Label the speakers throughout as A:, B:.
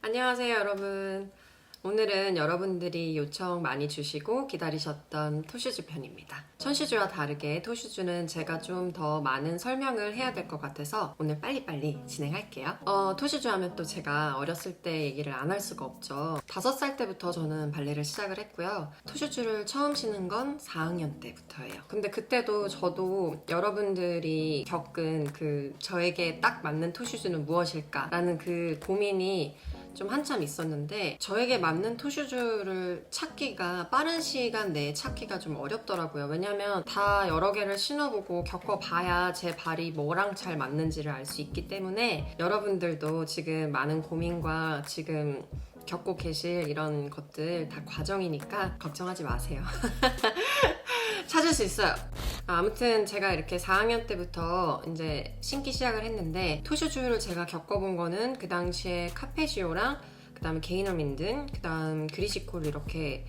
A: 안녕하세요, 여러분. 오늘은 여러분들이 요청 많이 주시고 기다리셨던 토슈즈 편입니다. 천슈즈와 다르게 토슈즈는 제가 좀 더 많은 설명을 해야 될 것 같아서 오늘 빨리빨리 진행할게요. 토슈즈 하면 또 제가 어렸을 때 얘기를 안 할 수가 없죠. 5살 때부터 저는 발레를 시작을 했고요. 토슈즈를 처음 신은 건 4학년 때부터예요. 근데 그때도 저도 여러분들이 겪은 저에게 딱 맞는 토슈즈는 무엇일까라는 그 고민이 좀 한참 있었는데 저에게 맞는 토슈즈를 찾기가 빠른 시간 내에 찾기가 좀 어렵더라고요. 왜냐면 다 여러 개를 신어보고 겪어봐야 제 발이 뭐랑 잘 맞는지를 알 수 있기 때문에 여러분들도 지금 많은 고민과 지금 겪고 계실 이런 것들 다 과정이니까 걱정하지 마세요. 찾을 수 있어요. 아무튼 제가 이렇게 4학년 때부터 이제 신기 시작을 했는데 토슈즈를 제가 겪어본 거는 그 당시에 카페시오랑 그 다음에 게이너민든 그 다음 그리시코를 이렇게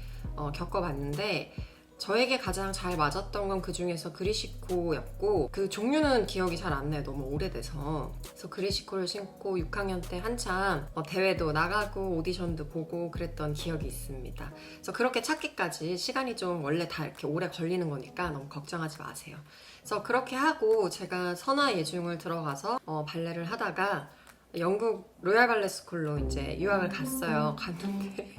A: 겪어봤는데 저에게 가장 잘 맞았던 건 그 중에서 그리시코였고 그 종류는 기억이 잘 안 나요. 너무 오래돼서. 그래서 그리시코를 신고 6학년 때 한참 대회도 나가고 오디션도 보고 그랬던 기억이 있습니다. 그래서 그렇게 찾기까지 시간이 좀 원래 다 이렇게 오래 걸리는 거니까 너무 걱정하지 마세요. 그래서 그렇게 하고 제가 선화예중을 들어가서 발레를 하다가 영국 로얄 발레 스쿨로 이제 유학을 갔어요. 갔는데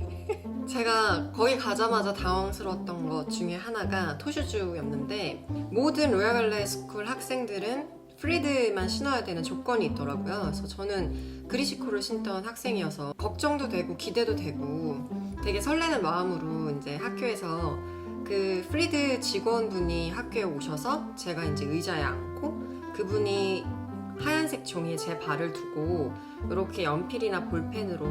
A: 제가 거기 가자마자 당황스러웠던 것 중에 하나가 토슈즈였는데 모든 로얄 발레 스쿨 학생들은 프리드만 신어야 되는 조건이 있더라고요. 그래서 저는 그리시코를 신던 학생이어서 걱정도 되고 기대도 되고 되게 설레는 마음으로 이제 학교에서 그 프리드 직원분이 학교에 오셔서 제가 이제 의자에 앉고 그분이 하얀색 종이에 제 발을 두고 이렇게 연필이나 볼펜으로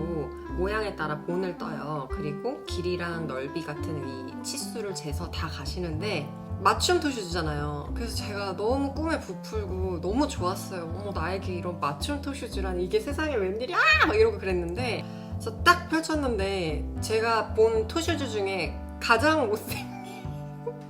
A: 모양에 따라 본을 떠요. 그리고 길이랑 넓이 같은 이 치수를 재서 다 가시는데 맞춤 토슈즈잖아요. 그래서 제가 너무 꿈에 부풀고 너무 좋았어요. 어머, 나에게 이런 맞춤 토슈즈라니, 이게 세상에 웬일이야! 막 이러고 그랬는데 그래서 딱 펼쳤는데 제가 본 토슈즈 중에 가장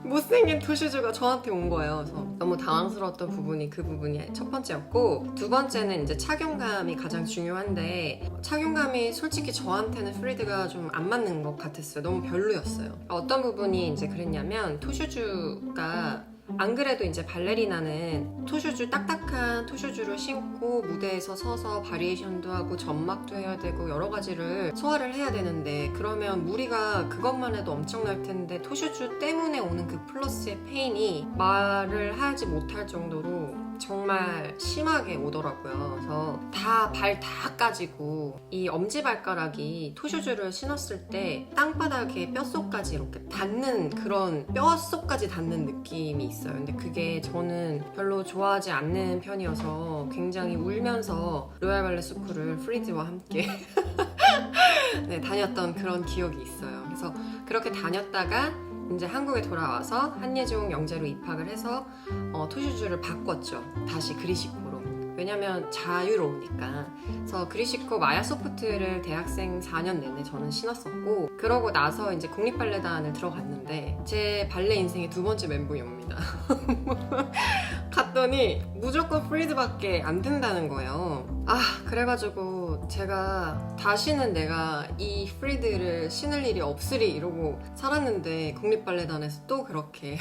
A: 못생긴 토슈즈가 저한테 온 거예요. 그래서 너무 당황스러웠던 부분이 그 부분이 첫 번째였고, 두 번째는 이제 착용감이 가장 중요한데 착용감이 솔직히 저한테는 프리드가 좀 안 맞는 것 같았어요. 너무 별로였어요. 어떤 부분이 이제 그랬냐면 토슈즈가 안 그래도 이제 발레리나는 토슈즈, 딱딱한 토슈즈를 신고 무대에서 서서 바리에이션도 하고 점막도 해야 되고 여러 가지를 소화를 해야 되는데 그러면 무리가 그것만 해도 엄청날 텐데 토슈즈 때문에 오는 그 플러스의 페인이 말을 하지 못할 정도로 정말 심하게 오더라고요. 그래서 발 다 까지고 이 엄지발가락이 토슈즈를 신었을 때 땅바닥에 뼛속까지 이렇게 닿는, 그런 뼛속까지 닿는 느낌이 있어요. 근데 그게 저는 별로 좋아하지 않는 편이어서 굉장히 울면서 로얄 발레 스쿨을 프리드와 함께 네, 다녔던 그런 기억이 있어요. 그래서 그렇게 다녔다가 이제 한국에 돌아와서 한예종 영재로 입학을 해서 토슈즈를 바꿨죠. 다시 그리시코로. 왜냐면 자유로우니까. 그래서 그리시코 마야 소프트를 대학생 4년 내내 저는 신었었고, 그러고 나서 이제 국립발레단을 들어갔는데 제 발레 인생의 두 번째 멘붕이 옵니다. 갔더니 무조건 프리드밖에 안 된다는 거예요. 그래가지고 제가 다시는 내가 이 프리드를 신을 일이 없으리 이러고 살았는데 국립발레단에서 또 그렇게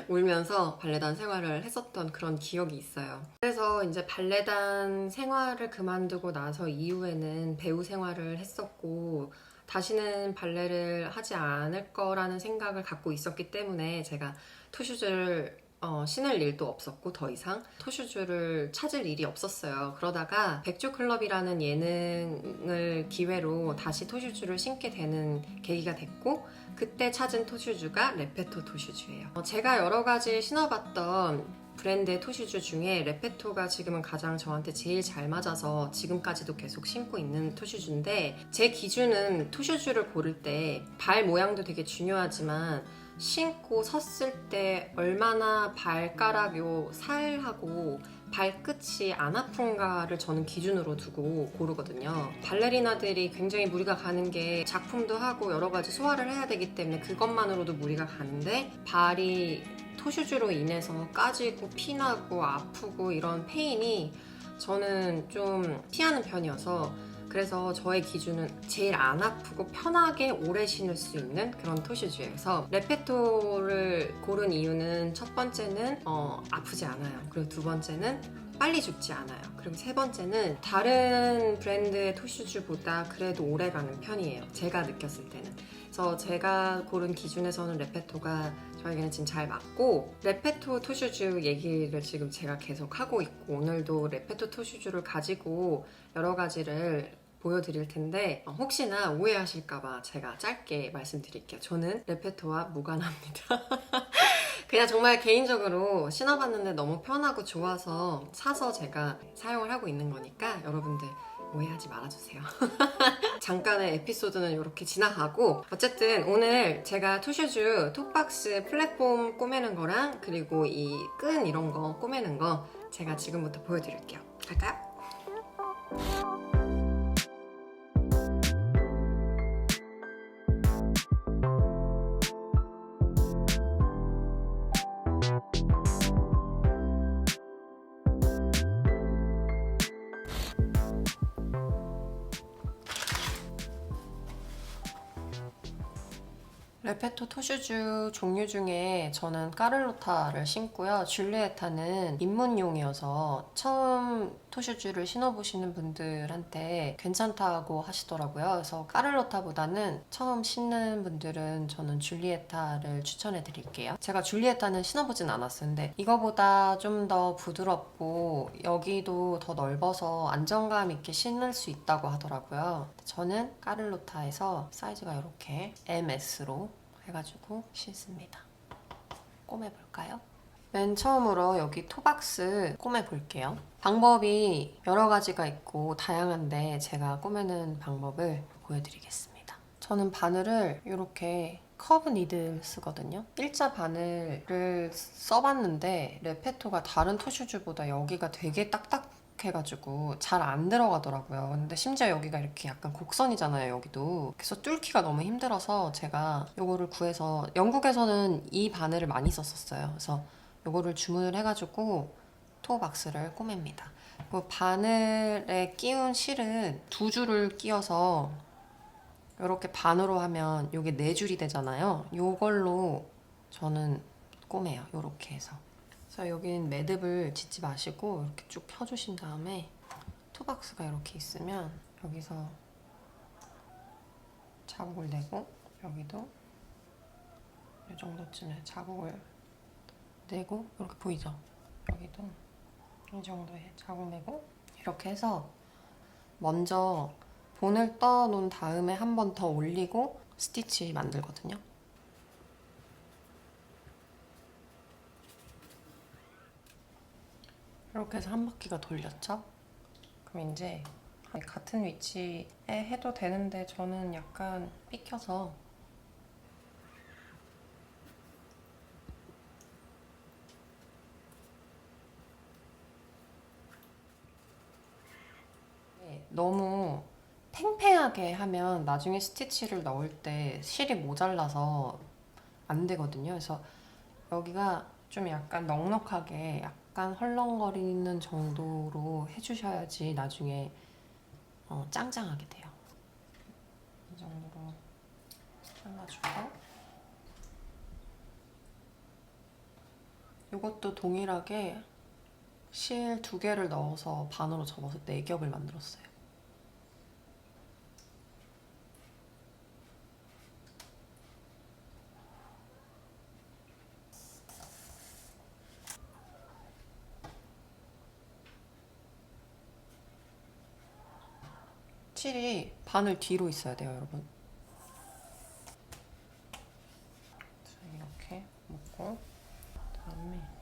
A: 울면서 발레단 생활을 했었던 그런 기억이 있어요. 그래서 이제 발레단 생활을 그만두고 나서 이후에는 배우 생활을 했었고 다시는 발레를 하지 않을 거라는 생각을 갖고 있었기 때문에 제가 토슈즈를 신을 일도 없었고 더 이상 토슈즈를 찾을 일이 없었어요. 그러다가 백조클럽이라는 예능을 기회로 다시 토슈즈를 신게 되는 계기가 됐고 그때 찾은 토슈즈가 레페토 토슈즈예요. 제가 여러 가지 신어봤던 브랜드의 토슈즈 중에 레페토가 지금은 가장 저한테 제일 잘 맞아서 지금까지도 계속 신고 있는 토슈즈인데, 제 기준은 토슈즈를 고를 때 발 모양도 되게 중요하지만 신고 섰을 때 얼마나 발가락 요 살하고 발끝이 안 아픈가를 저는 기준으로 두고 고르거든요. 발레리나들이 굉장히 무리가 가는 게 작품도 하고 여러 가지 소화를 해야 되기 때문에 그것만으로도 무리가 가는데 발이 토슈즈로 인해서 까지고 피나고 아프고 이런 페인이 저는 좀 피하는 편이어서 그래서 저의 기준은 제일 안 아프고 편하게 오래 신을 수 있는 그런 토슈즈여서 레페토를 고른 이유는 첫 번째는 아프지 않아요. 그리고 두 번째는 빨리 죽지 않아요. 그리고 세 번째는 다른 브랜드의 토슈즈보다 그래도 오래 가는 편이에요. 제가 느꼈을 때는. 그래서 제가 고른 기준에서는 레페토가 저에게는 지금 잘 맞고, 레페토 토슈즈 얘기를 지금 제가 계속 하고 있고, 오늘도 레페토 토슈즈를 가지고 여러 가지를 보여드릴 텐데 혹시나 오해하실까봐 제가 짧게 말씀드릴게요. 저는 레페토와 무관합니다. 그냥 정말 개인적으로 신어봤는데 너무 편하고 좋아서 사서 제가 사용을 하고 있는 거니까 여러분들 오해하지 말아주세요. 잠깐의 에피소드는 이렇게 지나가고, 어쨌든 오늘 제가 토슈즈 톱박스 플랫폼 꼬매는 거랑 그리고 이 끈 이런 거 꼬매는 거 제가 지금부터 보여드릴게요. 갈까요? 레페토 토슈즈 종류 중에 저는 까를로타를 신고요. 줄리에타는 입문용이어서 처음 토슈즈를 신어보시는 분들한테 괜찮다고 하시더라고요. 그래서 까를로타보다는 처음 신는 분들은 저는 줄리에타를 추천해 드릴게요. 제가 줄리에타는 신어보진 않았어요. 근데 이거보다 좀 더 부드럽고 여기도 더 넓어서 안정감 있게 신을 수 있다고 하더라고요. 저는 까를로타에서 사이즈가 이렇게 MS로 해가지고 신습니다. 꼬매볼까요? 맨 처음으로 여기 토박스 꼬매볼게요. 방법이 여러 가지가 있고 다양한데 제가 꼬매는 방법을 보여드리겠습니다. 저는 바늘을 이렇게 커브 니들 쓰거든요. 일자 바늘을 써봤는데 레페토가 다른 토슈즈보다 여기가 되게 딱딱해가지고 잘 안 들어가더라고요. 근데 심지어 여기가 이렇게 약간 곡선이잖아요, 여기도. 그래서 뚫기가 너무 힘들어서 제가 이거를 구해서, 영국에서는 이 바늘을 많이 썼었어요. 그래서 이거를 주문을 해가지고 토박스를 꼬맵니다. 그리고 바늘에 끼운 실은 두 줄을 끼워서 이렇게 반으로 하면 이게 네 줄이 되잖아요. 이걸로 저는 꼬매요. 이렇게 해서. 그래서 여기는 매듭을 짓지 마시고 이렇게 쭉 펴주신 다음에 토박스가 이렇게 있으면 여기서 자국을 내고, 여기도 이 정도쯤에 자국을 내고, 이렇게 보이죠? 여기도 이 정도에 자국 내고, 이렇게 해서 먼저 본을 떠 놓은 다음에 한 번 더 올리고 스티치 만들거든요. 이렇게 해서 한 바퀴가 돌렸죠? 그럼 이제 같은 위치에 해도 되는데 저는 약간 삐켜서 너무 팽팽하게 하면 나중에 스티치를 넣을 때 실이 모자라서 안 되거든요. 그래서 여기가 좀 약간 넉넉하게 약간 헐렁거리는 정도로 해주셔야지 나중에 짱짱하게 돼요. 이 정도로 잘라주고, 이것도 동일하게 실 2개를 넣어서 반으로 접어서 4겹을 만들었어요. 실이 바늘 뒤로 있어야 돼요, 여러분. 이렇게 묶고 그다음에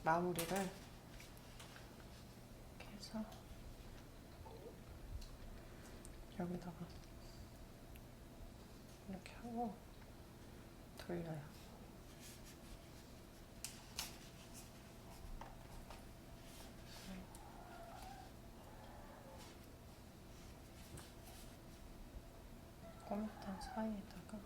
A: 마무리를 이렇게 해서 여기다가 오, 돌려요. 꼬매탄 사이에다가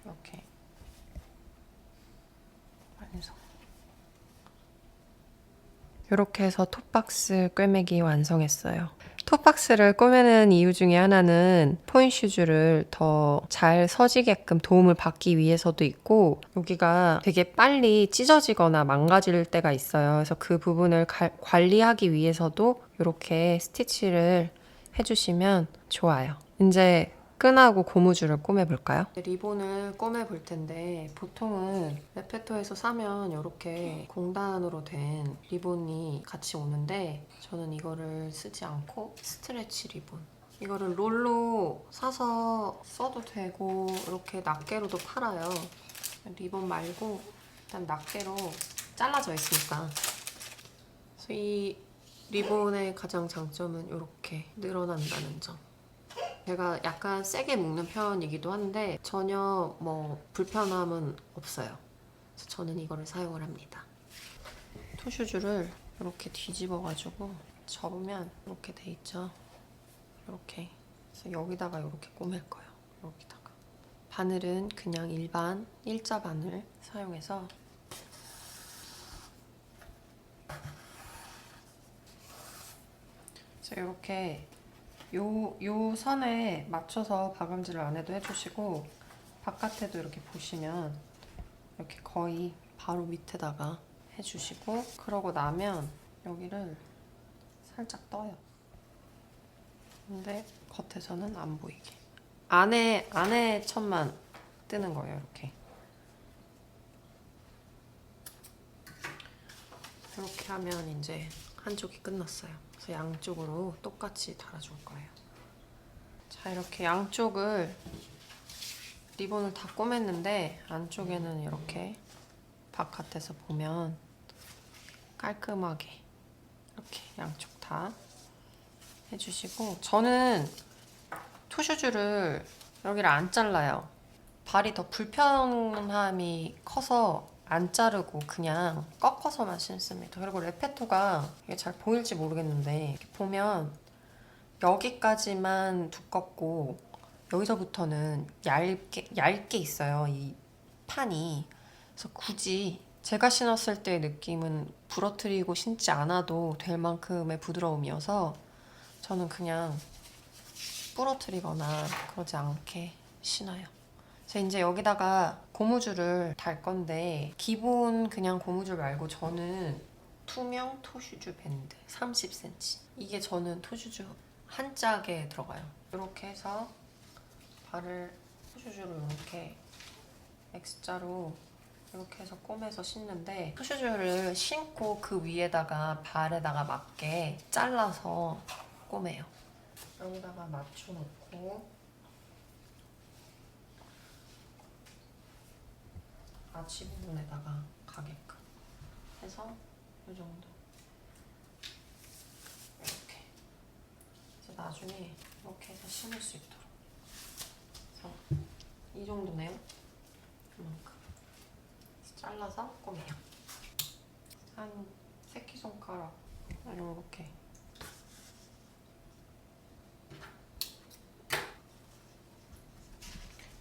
A: 이렇게 완성. 이렇게 해서 톱박스 꿰매기 완성했어요. 톱박스를 꿰매는 이유 중에 하나는 포인 슈즈를 더 잘 서지게끔 도움을 받기 위해서도 있고, 여기가 되게 빨리 찢어지거나 망가질 때가 있어요. 그래서 그 부분을 관리하기 위해서도 이렇게 스티치를 해주시면 좋아요. 이제 끈하고 고무줄을 꼬매볼까요? 리본을 꼬매볼 텐데, 보통은 레페토에서 사면 이렇게 공단으로 된 리본이 같이 오는데, 저는 이거를 쓰지 않고 스트레치 리본, 이거를 롤로 사서 써도 되고 이렇게 낱개로도 팔아요. 리본 말고 일단 낱개로 잘라져 있으니까. 그래서 이 리본의 가장 장점은 이렇게 늘어난다는 점. 제가 약간 세게 묶는 편이기도 한데 전혀 뭐 불편함은 없어요. 그래서 저는 이거를 사용을 합니다. 토슈즈를 이렇게 뒤집어가지고 접으면 이렇게 돼 있죠. 이렇게. 그래서 여기다가 이렇게 꼬맬 거예요. 여기다가. 바늘은 그냥 일반 일자 바늘 사용해서 이렇게 요 선에 맞춰서 박음질을 안에도 해주시고, 바깥에도 이렇게 보시면 이렇게 거의 바로 밑에다가 해주시고, 그러고 나면 여기를 살짝 떠요. 근데 겉에서는 안 보이게. 안에 천만 뜨는 거예요, 이렇게. 이렇게 하면 이제 한쪽이 끝났어요. 그래서 양쪽으로 똑같이 달아줄 거예요. 자, 이렇게 양쪽을 리본을 다 꼬맸는데 안쪽에는 이렇게 바깥에서 보면 깔끔하게 이렇게 양쪽 다 해주시고, 저는 토슈즈를 여기를 안 잘라요. 발이 더 불편함이 커서 안 자르고 그냥 꺾어서만 신습니다. 그리고 레페토가 이게 잘 보일지 모르겠는데, 이렇게 보면 여기까지만 두껍고 여기서부터는 얇게 있어요, 이 판이. 그래서 굳이 제가 신었을 때의 느낌은 부러뜨리고 신지 않아도 될 만큼의 부드러움이어서 저는 그냥 부러뜨리거나 그러지 않게 신어요. 그래서 이제 여기다가 고무줄을 달 건데, 기본 그냥 고무줄 말고 저는 투명 토슈즈 밴드 30cm, 이게 저는 토슈즈 한 짝에 들어가요. 이렇게 해서 발을 토슈즈로 이렇게 X자로 이렇게 해서 꼬매서 신는데, 토슈즈를 신고 그 위에다가 발에다가 맞게 잘라서 꼬매요. 여기다가 맞춰놓고 아치 부분에다가 가게끔 해서 이 정도. 이렇게. 그래서 나중에 이렇게 해서 신을 수 있도록. 그래서 이 정도네요. 이만큼. 잘라서 꼬매요. 한 새끼손가락 이렇게.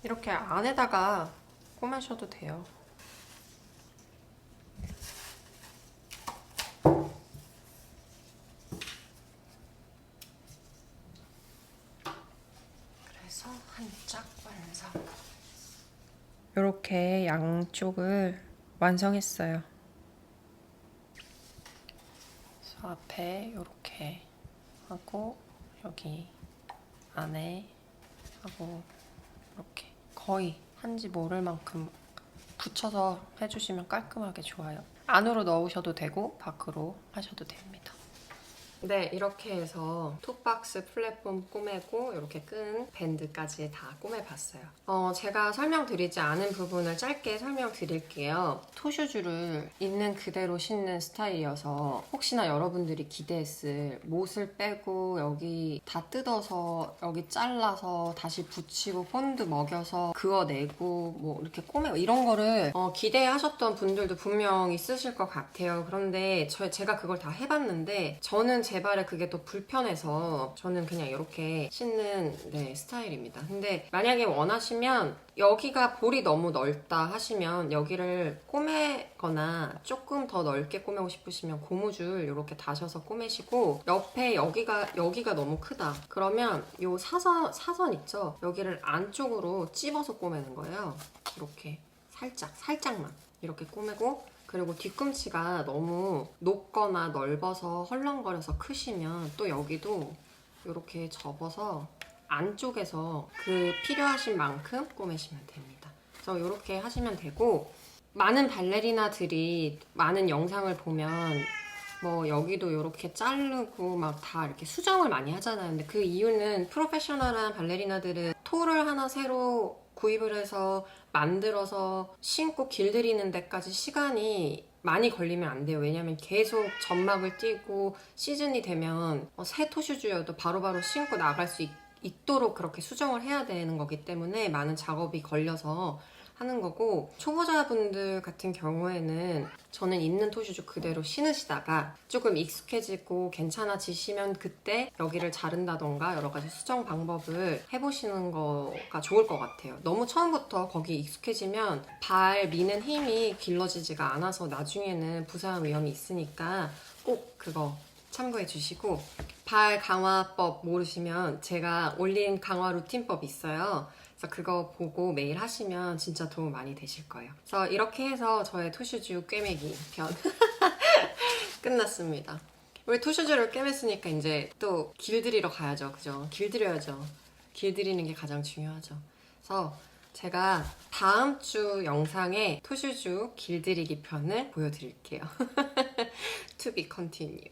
A: 이렇게 안에다가 꼬매셔도 돼요. 그래서 한 짝 완성. 이렇게 양쪽을 완성했어요. 그래서 앞에 이렇게 하고 여기 안에 하고 이렇게 거의 한지 모를 만큼 붙여서 해주시면 깔끔하게 좋아요. 안으로 넣으셔도 되고 밖으로 하셔도 됩니다. 네, 이렇게 해서 톱박스 플랫폼 꼬매고 이렇게 끈 밴드까지 다 꼬매봤어요. 제가 설명드리지 않은 부분을 짧게 설명드릴게요. 토슈즈를 있는 그대로 신는 스타일이어서 혹시나 여러분들이 기대했을 못을 빼고 여기 다 뜯어서 여기 잘라서 다시 붙이고 본드 먹여서 그어내고 뭐 이렇게 꼬매고 이런 거를 기대하셨던 분들도 분명 있으실 것 같아요. 그런데 제가 그걸 다 해봤는데 저는 제 발에 그게 또 불편해서 저는 그냥 이렇게 신는 스타일입니다. 근데 만약에 원하시면 여기가 볼이 너무 넓다 하시면 여기를 꼬매거나 조금 더 넓게 꼬매고 싶으시면 고무줄 이렇게 다셔서 꼬매시고 옆에 여기가 너무 크다 그러면 요 사선 있죠? 여기를 안쪽으로 찝어서 꼬매는 거예요. 이렇게 살짝만 이렇게 꼬매고 그리고 뒤꿈치가 너무 높거나 넓어서 헐렁거려서 크시면 또 여기도 이렇게 접어서 안쪽에서 그 필요하신 만큼 꼬매시면 됩니다. 그래서 이렇게 하시면 되고 많은 발레리나들이 많은 영상을 보면 뭐 여기도 이렇게 자르고 막 다 이렇게 수정을 많이 하잖아요. 근데 그 이유는 프로페셔널한 발레리나들은 토를 하나 새로 구입을 해서 만들어서 신고 길들이는 데까지 시간이 많이 걸리면 안 돼요. 왜냐면 계속 점막을 띄고 시즌이 되면 새 토슈즈여도 바로바로 신고 나갈 수 있도록 그렇게 수정을 해야 되는 거기 때문에 많은 작업이 걸려서 하는 거고 초보자분들 같은 경우에는 저는 있는 토슈즈 그대로 신으시다가 조금 익숙해지고 괜찮아지시면 그때 여기를 자른다던가 여러 가지 수정 방법을 해보시는 거가 좋을 것 같아요. 너무 처음부터 거기 익숙해지면 발 미는 힘이 길러지지가 않아서 나중에는 부상 위험이 있으니까 꼭 그거 참고해 주시고 발 강화법 모르시면 제가 올린 강화 루틴법 있어요. 그래서 그거 보고 매일 하시면 진짜 도움 많이 되실 거예요. 그래서 이렇게 해서 저의 토슈즈 꿰매기 편 끝났습니다. 우리 토슈즈를 꿰맸으니까 이제 또 길들이러 가야죠. 그죠? 길들여야죠. 길들이는 게 가장 중요하죠. 그래서 제가 다음 주 영상에 토슈즈 길들이기 편을 보여드릴게요. To be continue.